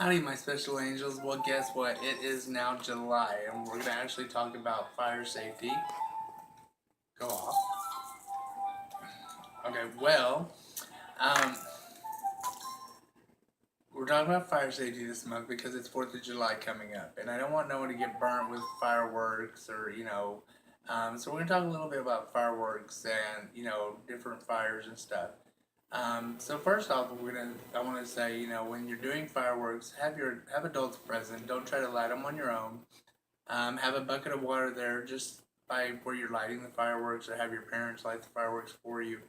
Howdy, my special angels. Well, guess what? It is now July, and we're going to actually talk about fire safety. Go off. Okay, well, um, we're talking about fire safety this month because it's 4th of July coming up, and I don't want no one to get burnt with fireworks or. So we're going to talk a little bit about fireworks and, different fires and stuff. So first off, I want to say, when you're doing fireworks, have adults present. Don't try to light them on your own. Have a bucket of water there just by where you're lighting the fireworks, or have your parents light the fireworks for you.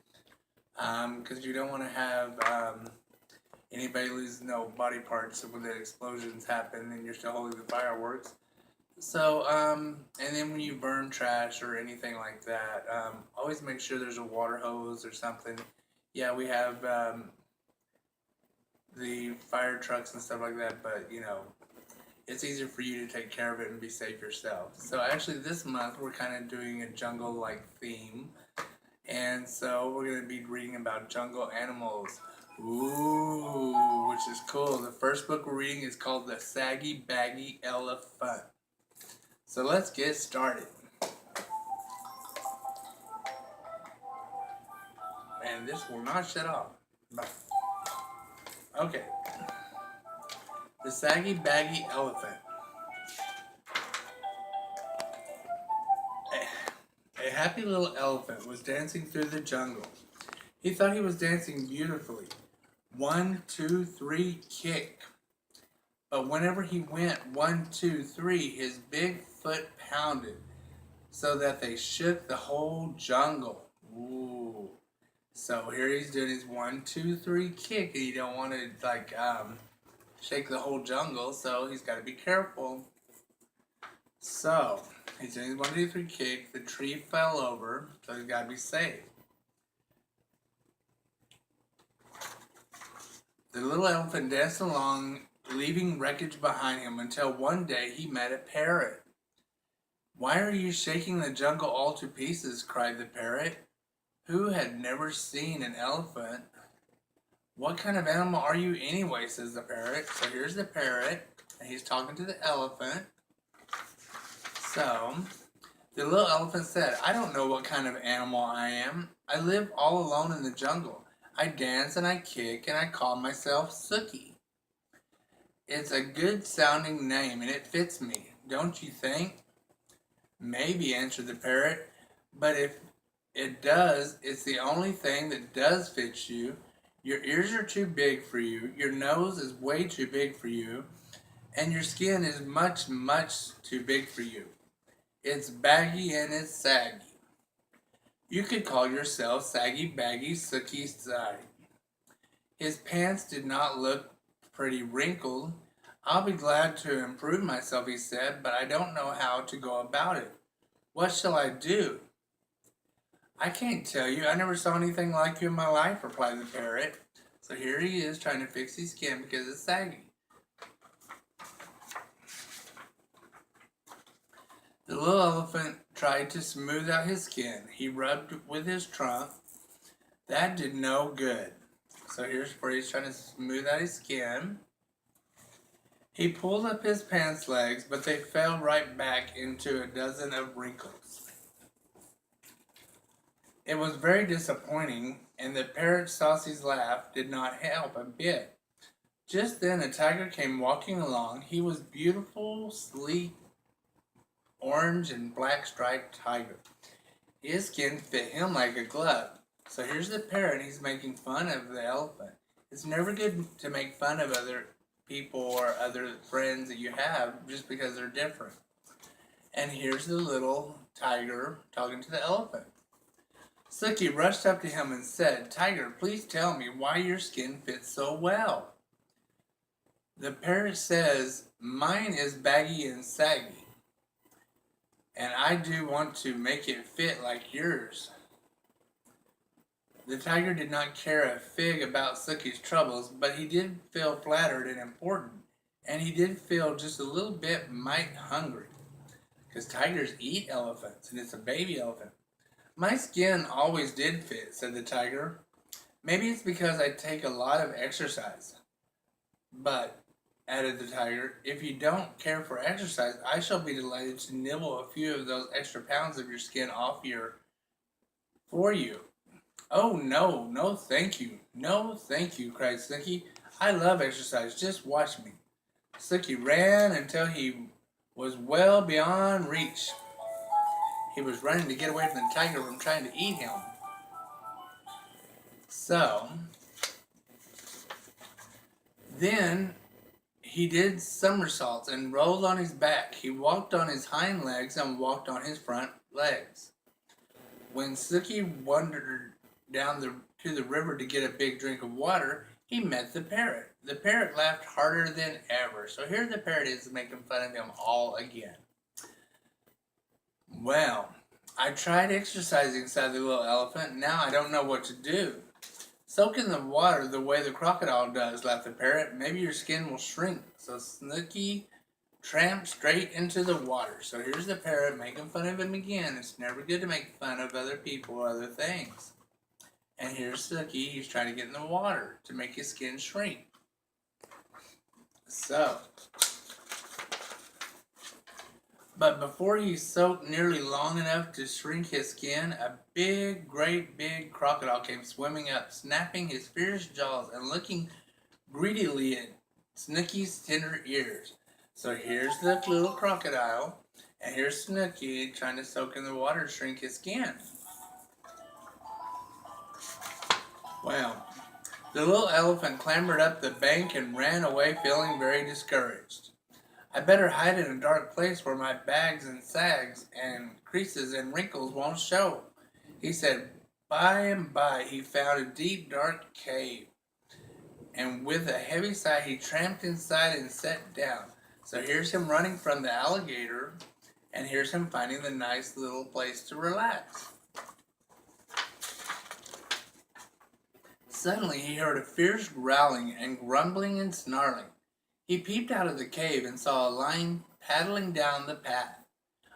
Because you don't want to have anybody lose no body parts when the explosions happen and you're still holding the fireworks. So, and then when you burn trash or anything like that, always make sure there's a water hose or something. Yeah, we have the fire trucks and stuff like that, but it's easier for you to take care of it and be safe yourself. So actually this month we're kind of doing a jungle-like theme, and so we're going to be reading about jungle animals. Ooh, which is cool. The first book we're reading is called The Saggy Baggy Elephant. So let's get started. And this will not shut off. Okay. The Saggy Baggy Elephant. A happy little elephant was dancing through the jungle. He thought he was dancing beautifully. 1, 2, 3, kick. But whenever he went 1, 2, 3, his big foot pounded so that they shook the whole jungle. Ooh. So here he's doing his 1, 2, 3 kick, and you don't want to shake the whole jungle, so he's got to be careful. So he's doing his 1, 2, 3 kick. The tree fell over, so he's got to be safe. The little elephant danced along, leaving wreckage behind him, until one day he met a parrot. "Why are you shaking the jungle all to pieces?" cried the parrot, who had never seen an elephant. "What kind of animal are you anyway?" says the parrot. So here's the parrot, and he's talking to the elephant. So the little elephant said, "I don't know what kind of animal I am. I live all alone in the jungle. I dance and I kick and I call myself Sookie. It's a good sounding name and it fits me, don't you think?" "Maybe," answered the parrot, "but if it does, it's the only thing that does fit you. Your ears are too big for you, your nose is way too big for you, and your skin is much, much too big for you. It's baggy and it's saggy. You could call yourself Saggy Baggy Sookie Side." His pants did not look pretty wrinkled. "I'll be glad to improve myself," he said, "but I don't know how to go about it. What shall I do?" "I can't tell you. I never saw anything like you in my life," replied the parrot. So here he is trying to fix his skin because it's saggy. The little elephant tried to smooth out his skin. He rubbed with his trunk. That did no good. So here's where he's trying to smooth out his skin. He pulled up his pants legs, but they fell right back into a dozen of wrinkles. It was very disappointing, and the parrot's saucy laugh did not help a bit. Just then a tiger came walking along. He was beautiful, sleek, orange and black striped tiger. His skin fit him like a glove. So here's the parrot. He's making fun of the elephant. It's never good to make fun of other people or other friends that you have just because they're different. And here's the little tiger talking to the elephant. Sookie rushed up to him and said, "Tiger, please tell me why your skin fits so well." The parrot says, "Mine is baggy and saggy, and I do want to make it fit like yours." The tiger did not care a fig about Sookie's troubles, but he did feel flattered and important, and he did feel just a little bit mite hungry, because tigers eat elephants, and it's a baby elephant. "My skin always did fit," said the tiger. "Maybe it's because I take a lot of exercise. But added the tiger. If you don't care for exercise, I shall be delighted to nibble a few of those extra pounds of your skin off for you. Oh, no, no, thank you. No, thank you, cried Snooky. I love exercise. Just watch me. Snooky ran until he was well beyond reach. He was running to get away from the tiger from trying to eat him. So, then he did somersaults and rolled on his back. He walked on his hind legs and walked on his front legs. When Snooky wandered down to the river to get a big drink of water, he met the parrot. The parrot laughed harder than ever. So here the parrot is making fun of him all again. Well, I tried exercising, said the little elephant. Now I don't know what to do. Soak in the water the way the crocodile does, laughed the parrot. Maybe your skin will shrink. So Snooky tramped straight into the water. So here's the parrot making fun of him again. It's never good to make fun of other people or other things. And here's Snooky. He's trying to get in the water to make his skin shrink. So, but before he soaked nearly long enough to shrink his skin, a great big crocodile came swimming up, snapping his fierce jaws and looking greedily at Snooky's tender ears. So here's the little crocodile, and here's Snooky trying to soak in the water to shrink his skin. Well, the little elephant clambered up the bank and ran away feeling very discouraged. I better hide in a dark place where my bags and sags and creases and wrinkles won't show, he said. By and by he found a deep, dark cave, and with a heavy sigh he tramped inside and sat down. So here's him running from the alligator, and here's him finding the nice little place to relax. Suddenly he heard a fierce growling and grumbling and snarling. He peeped out of the cave and saw a lion paddling down the path.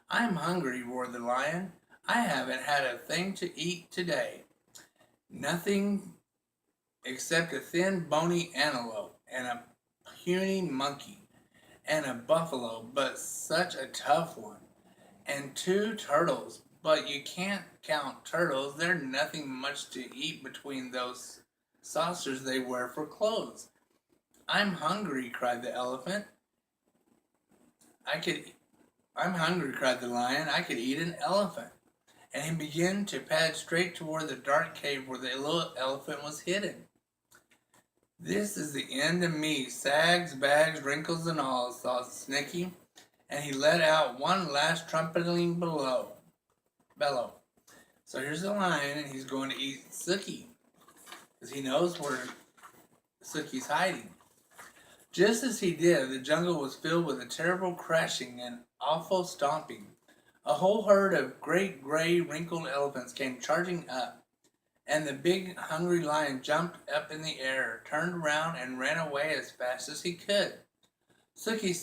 I'm hungry, roared the lion. I haven't had a thing to eat today. Nothing except a thin, bony antelope and a puny monkey and a buffalo, but such a tough one, and 2 turtles. But you can't count turtles. They're nothing much to eat between those saucers they wear for clothes. I'm hungry, cried the elephant. I'm hungry, cried the lion. I could eat an elephant. And he began to pad straight toward the dark cave where the little elephant was hidden. This is the end of me, sags, bags, wrinkles, and all, thought Snooky, and he let out one last trumpeting bellow. So here's the lion, and he's going to eat Snooky, because he knows where Snooky's hiding. Just as he did, the jungle was filled with a terrible crashing and awful stomping. A whole herd of great gray wrinkled elephants came charging up, and the big hungry lion jumped up in the air, turned around, and ran away as fast as he could. Snooky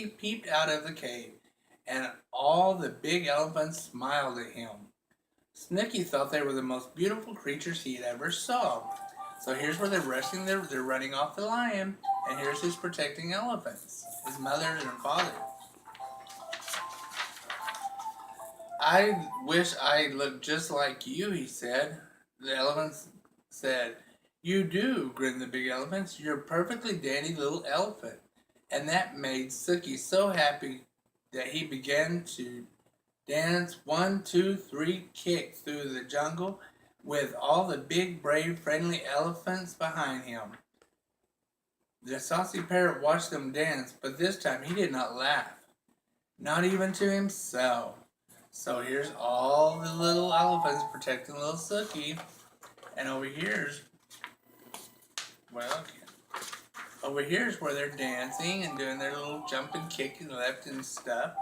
peeped out of the cave, and all the big elephants smiled at him. Snooky thought they were the most beautiful creatures he had ever saw. So here's where they're running off the lion, and here's his protecting elephants, his mother and father. I wish I looked just like you, he said. The elephants said, You do, grinned the big elephants. You're a perfectly dandy little elephant. And that made Snooky so happy that he began to dance 1, 2, 3, kick through the jungle with all the big, brave, friendly elephants behind him. The saucy parrot watched them dance, but this time he did not laugh, not even to himself. So here's all the little elephants protecting little Snooky, and over here's where they're dancing and doing their little jump and kick and left and stuff.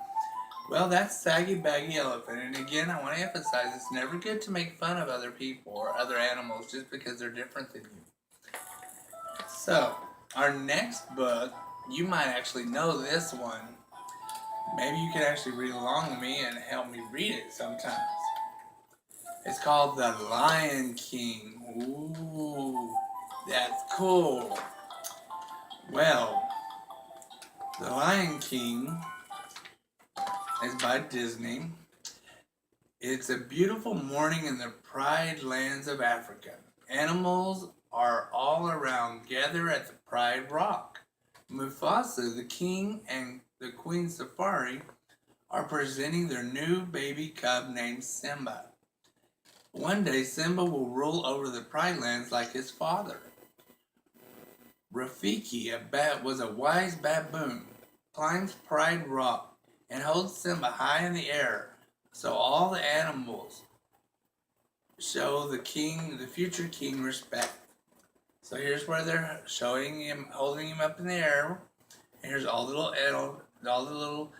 Well, that's Saggy Baggy Elephant, and again, I want to emphasize it's never good to make fun of other people or other animals just because they're different than you. So, our next book, you might actually know this one. Maybe you can actually read along with me and help me read it sometimes. It's called The Lion King. Ooh, that's cool. Well, The Lion King is by Disney. It's a beautiful morning in the Pride lands of Africa. Animals are all around, gather at the Pride Rock. Mufasa, the king, and the Queen Safari are presenting their new baby cub named Simba. One day, Simba will rule over the Pride lands like his father. Rafiki, was a wise baboon, climbs Pride Rock and holds Simba high in the air so all the animals show the future king, respect. So here's where they're showing him, holding him up in the air. And here's all the little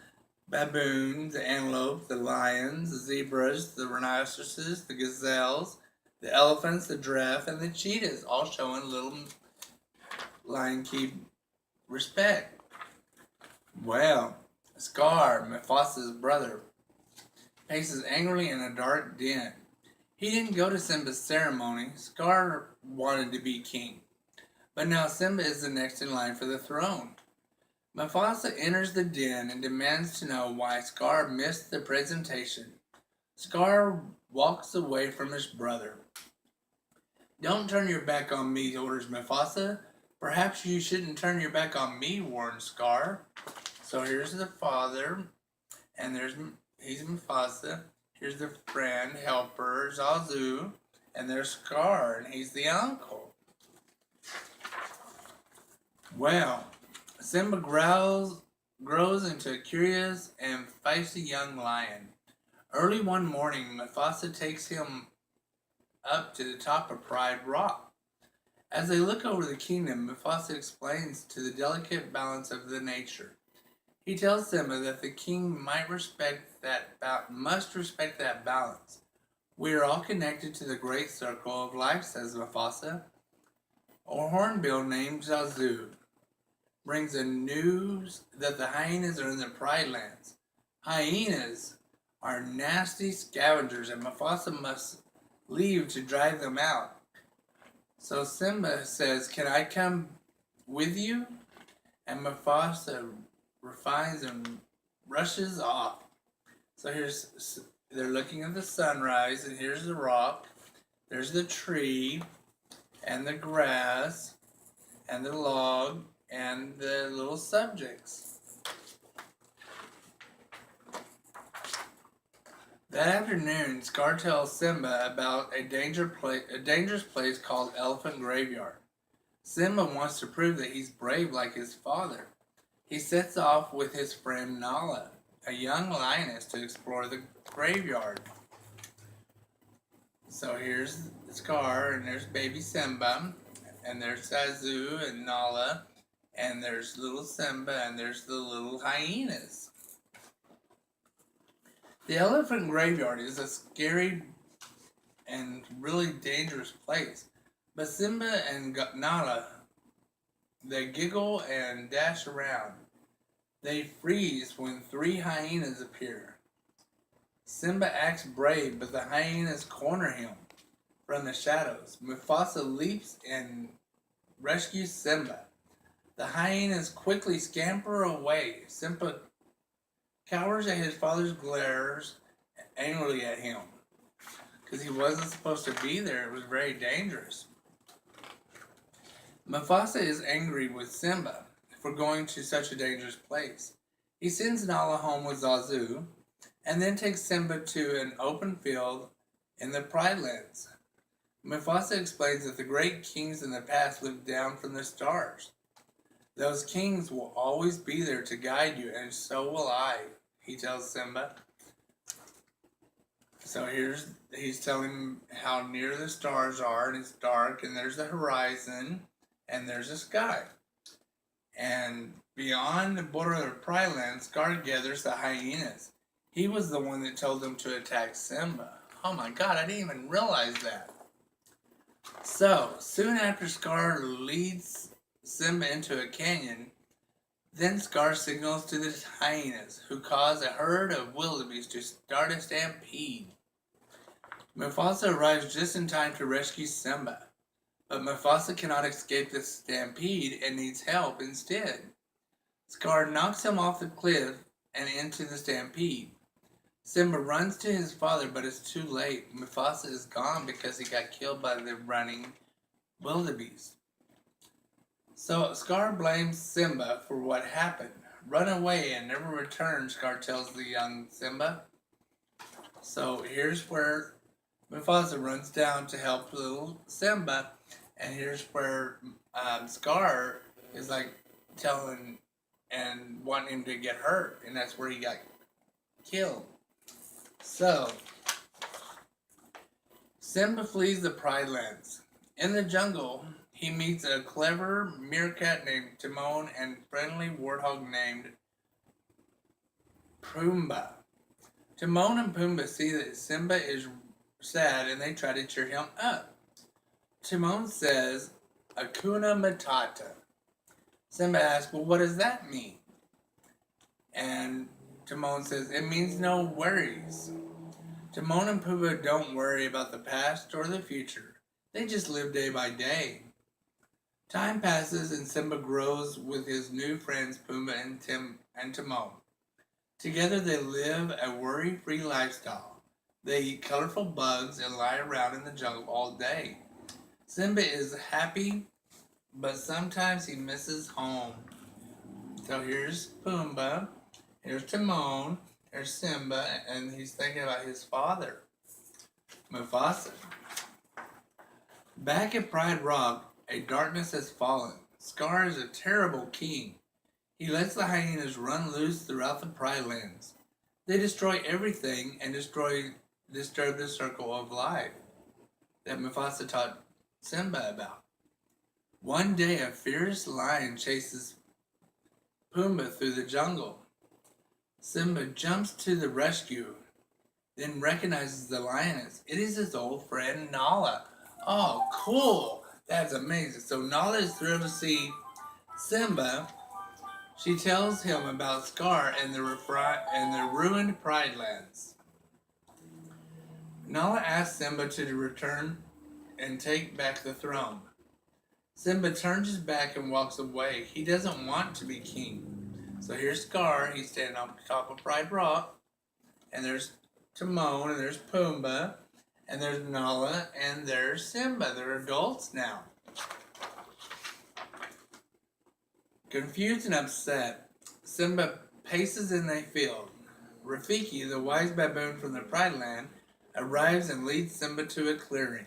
baboons, the antelopes, the lions, the zebras, the rhinoceroses, the gazelles, the elephants, the giraffe, and the cheetahs, all showing little Lion King respect. Well, Scar, Mufasa's brother, paces angrily in a dark den. He didn't go to Simba's ceremony. Scar wanted to be king. But now Simba is the next in line for the throne. Mufasa enters the den and demands to know why Scar missed the presentation. Scar walks away from his brother. Don't turn your back on me, orders Mufasa. Perhaps you shouldn't turn your back on me, warns Scar. So here's the father, and he's Mufasa. Here's the friend, helper, Zazu, and there's Scar, and he's the uncle. Well, Simba grows into a curious and feisty young lion. Early one morning, Mufasa takes him up to the top of Pride Rock. As they look over the kingdom, Mufasa explains to the delicate balance of the nature. He tells Simba that the king must respect that balance. We are all connected to the great circle of life, says Mufasa. A hornbill named Zazu brings the news that the hyenas are in the Pride Lands. Hyenas are nasty scavengers, and Mufasa must leave to drive them out. So Simba says, "Can I come with you?" And Mufasa refines and rushes off. So they're looking at the sunrise, and here's the rock, there's the tree, and the grass, and the log, and the little subjects. That afternoon, Scar tells Simba about a dangerous place called Elephant Graveyard. Simba wants to prove that he's brave like his father. He sets off with his friend Nala, a young lioness, to explore the graveyard. So here's Scar, and there's baby Simba, and there's Zazu and Nala, and there's little Simba, and there's the little hyenas. The Elephant Graveyard is a scary and really dangerous place, but Simba and Nala, they giggle and dash around. They freeze when 3 hyenas appear. Simba acts brave, but the hyenas corner him from the shadows. Mufasa leaps and rescues Simba. The hyenas quickly scamper away. Simba cowers at his father's glares angrily at him because he wasn't supposed to be there. It was very dangerous. Mufasa is angry with Simba for going to such a dangerous place. He sends Nala home with Zazu and then takes Simba to an open field in the Pride Lands. Mufasa explains that the great kings in the past looked down from the stars. Those kings will always be there to guide you, and so will I, he tells Simba. So he's telling him how near the stars are, and it's dark, and there's the horizon, and there's the sky. And beyond the border of the Pride Land, Scar gathers the hyenas. He was the one that told them to attack Simba. Oh my God, I didn't even realize that. So, soon after Scar leads Simba into a canyon, then Scar signals to the hyenas, who cause a herd of wildebeest to start a stampede. Mufasa arrives just in time to rescue Simba, But Mufasa cannot escape the stampede and needs help instead. Scar knocks him off the cliff and into the stampede. Simba runs to his father, but it's too late. Mufasa is gone because he got killed by the running wildebeest. So Scar blames Simba for what happened. Run away and never return, Scar tells the young Simba. So here's where Mufasa runs down to help little Simba, and here's where Scar is like telling and wanting him to get hurt, and that's where he got killed. So Simba flees the Pride Lands. In the jungle, he meets a clever meerkat named Timon and friendly warthog named Pumbaa. Timon and Pumbaa see that Simba is sad and they try to cheer him up. Timon says, Hakuna Matata. Simba asks, well, what does that mean? And Timon says, it means no worries. Timon and Pumbaa don't worry about the past or the future. They just live day by day. Time passes and Simba grows with his new friends Pumbaa and Timon. Together they live a worry-free lifestyle. They eat colorful bugs and lie around in the jungle all day. Simba is happy, but sometimes he misses home. So here's Pumbaa, here's Timon, here's Simba, and he's thinking about his father, Mufasa. Back at Pride Rock, a darkness has fallen. Scar is a terrible king. He lets the hyenas run loose throughout the Pride Lands. They destroy everything and disturb the circle of life that Mufasa taught Simba about. One day, a fierce lion chases Pumbaa through the jungle. Simba jumps to the rescue, then recognizes the lioness. It is his old friend Nala. Oh, cool! That's amazing. So Nala is thrilled to see Simba. She tells him about Scar and the ruined Pride Lands. Nala asks Simba to return and take back the throne. Simba turns his back and walks away. He doesn't want to be king. So here's Scar. He's standing on top of Pride Rock. And there's Timon, and there's Pumbaa, and there's Nala, and there's Simba. They're adults now. Confused and upset, Simba paces in a field. Rafiki, the wise baboon from the Pride Land, arrives and leads Simba to a clearing.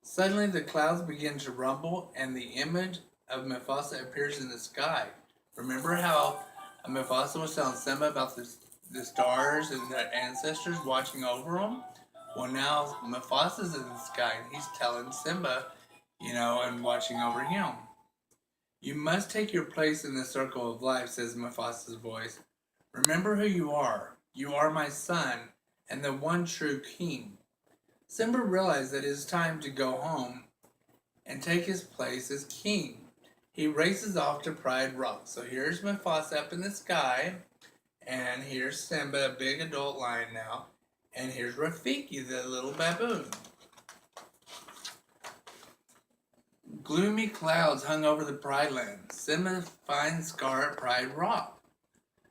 Suddenly the clouds begin to rumble and the image of Mufasa appears in the sky. Remember how Mufasa was telling Simba about the stars and their ancestors watching over him? Well, now Mufasa's in the sky and he's telling Simba, and watching over him. You must take your place in the circle of life, says Mufasa's voice. Remember who you are. You are my son and the one true king. Simba realized that it is time to go home and take his place as king. He races off to Pride Rock. So here's Mufasa up in the sky, and here's Simba, a big adult lion now, and here's Rafiki, the little baboon. Gloomy clouds hung over the Pride Land. Simba finds Scar at Pride Rock.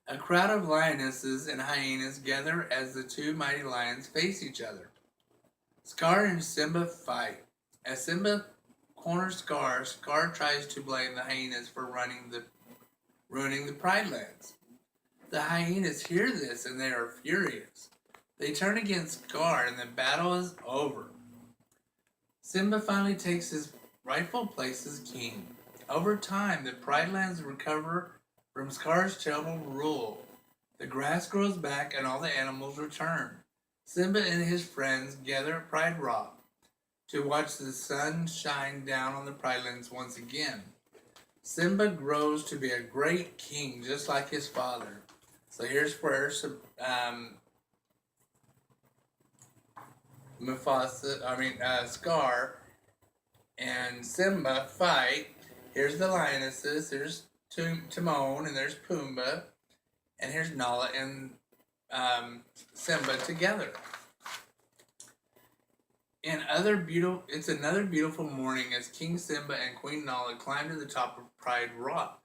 A crowd of lionesses and hyenas gather as the two mighty lions face each other. Scar and Simba fight. As Simba corners Scar, Scar tries to blame the hyenas for ruining the Pride Lands. The hyenas hear this and they are furious. They turn against Scar and the battle is over. Simba finally takes his rightful place as king. Over time, the Pride Lands recover from Scar's terrible rule. The grass grows back and all the animals return. Simba and his friends gather at Pride Rock to watch the sun shine down on the Pride Lands once again. Simba grows to be a great king, just like his father. So here's where Scar and Simba fight. Here's the lionesses. There's Timon and there's Pumbaa, and here's Nala and Simba together. It's another beautiful morning as King Simba and Queen Nala climb to the top of Pride Rock.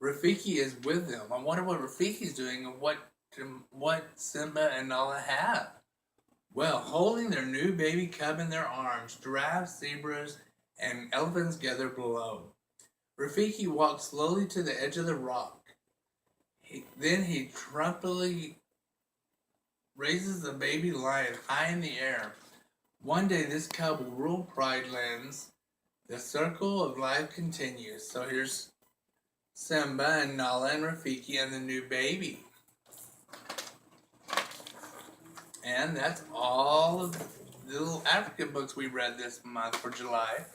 Rafiki is with them. I wonder what Rafiki's doing and what Simba and Nala have. Well, holding their new baby cub in their arms, giraffes, zebras, and elephants gather below. Rafiki walks slowly to the edge of the rock. Then he trumpily raises the baby lion high in the air. One day this cub will rule Pride Lands. The circle of life continues. So here's Simba and Nala and Rafiki and the new baby. And that's all of the little African books we read this month for July.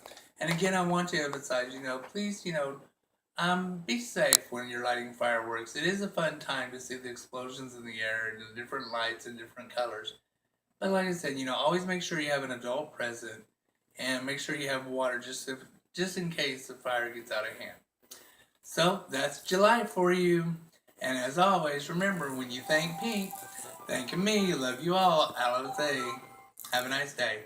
And again, I want to emphasize, please, be safe when you're lighting fireworks. It is a fun time to see the explosions in the air and the different lights and different colors. But like I said, always make sure you have an adult present and make sure you have water just in case the fire gets out of hand. So that's July for you. And as always, remember when you thank Pink, thanking me. Love you all. Alize. Have a nice day.